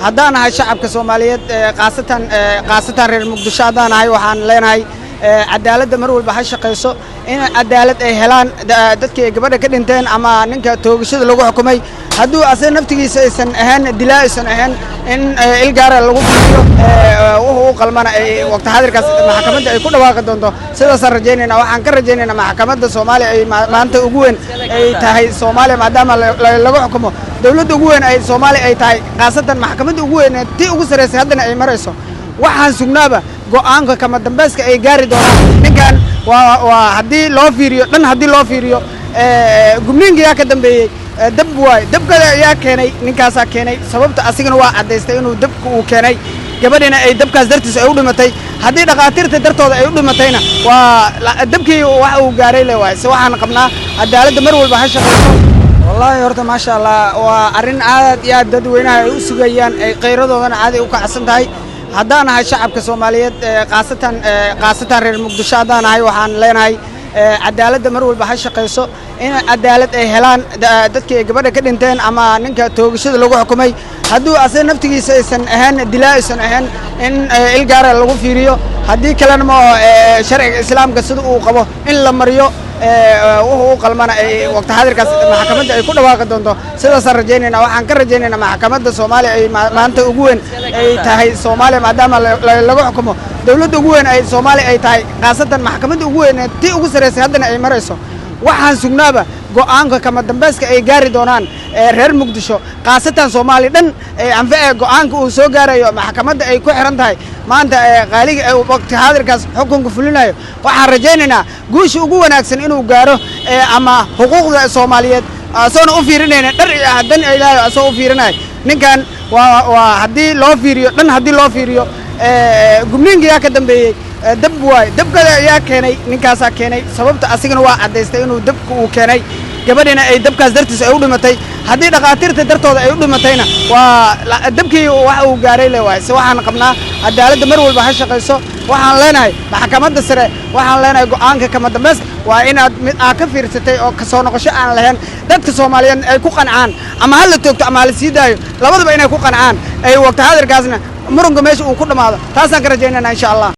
haddaan ahay shacabka Soomaaliyeed qaasatan reer Muqdisho haddaan ahay waxaan leenahay cadaaladda mar walba ha shaqeyso in cadaalad ay helaan dadkii gabadha ka dhinteen ama ninka toogashada lagu xukumay hadduu asay naftigiisa aysan ahaan dilaa aysan ahaan in ilgaara lagu bixiyo wuxuu qalmana ay waqti xaadirkaas maxkamadda ay ku dhawaaqi doonto sidaas rajaynayna waxaan ka rajaynaynaa maxkamadda Soomaaliya ay maanta ugu weyn ay tahay Soomaaliya maadaama lagu xukumo dawladda ugu weyn ay Soomaaliya ay tahay qaasatan maxkamadda ugu weyn tii ugu sareysay haddana ay marayso waxaan sugnaaba go'aanka kama dambayska ay gaari doonaan ninkan waa hadii loo fiiriyo dhan hadii loo fiiriyo gumniinka ka dambeeyay dab waay dabkada ayaa keenay ninkaasa keenay sababta asigana waa cadeystay inuu dabka uu keenay gabadhina ay dabkaas dartiis ay u dhimatay hadii dhaqaatiirta dartooda ay u dhimatayna waa dabkii wax uu gaaray leeyahay waxaan qabnaa cadaaladda mar walba ha shaqeyso wallahi horta ma sha Allah waa arin aad iyo aad dadweynaha ay u sugayaan ay qeyradoodana caadi u kacsan tahay haddaan ahay shacabka Soomaaliyeed qaasatan reer Muqdisho haddaan ahay waxaan leenahay cadaaladda mar walba ha shaqeyso in cadaalad ay helaan dadkii gabadha ka dhinteen ama ninka toogashada lagu xukumay hadduu asay naftigiisa aysan ahaan dilaa aysan ahaan in ilgaara lagu fiiriyo haddii kalena ma sharciga islaamka sida uu qabo in la mariyo wuxuu qalmana ay waqti xaadirkaas maxkamadda ay ku dhawaaqi doonto sidaas rajaynayna waxaan ka rajaynaynaa maxkamadda Soomaaliya ay maanta ugu weyn ay tahay Soomaaliya maadaama lagu xukumo dawladda ugu weyn ay Soomaaliya ay tahay qaasatan maxkamadda ugu weyn tii ugu sareysay haddana ay marayso waxaan sugnaaba go'aanka kama dambayska ay gaari doonaan reer Muqdisho qaasatan Soomaaliya dhan anfaca go'aanka uu soo gaarayo maxkamadda ay ku xiran tahay maanta qaaliga waqti xaadirkaas xukunka fulinayo waxaan rajaynaynaa guusha ugu wanaagsan inuu gaaro ama xuquuqda Soomaaliyeed asoo u fiirinayna dhar hadan ay ilaahay asoo u fiirinay ninkan waa hadii loo fiiriyo dhan hadii loo fiiriyo gumniinka ka dambeeyay dab waay dabkada ayaa keenay ninkaasa keenay sababta asigana waa cadeystay inuu dabka uu keenay gabadhina ay dabkaas dartiis ay u dhimatay hadii dhaqaatiirta dartooda ay u dhimatayna waa dabkii wax uu gaaray leeyahay waxaan qabnaa cadaaladda mar walba ha shaqeyso waxaan leenahay maxkamadda sare waxaan leenahay go'aanka kama dambayska waa inaad mid ka fiirsatay oo ka soo noqosho aan lahayn dadka Soomaaliyeed ay ku qancaan ama hal la toogto ama la sii daayo labadaba inay ku qancaan ay waqti xaadirkaasna muranka meesha uu ku dhamaado taasaan ka rajaynaynaa insha Allah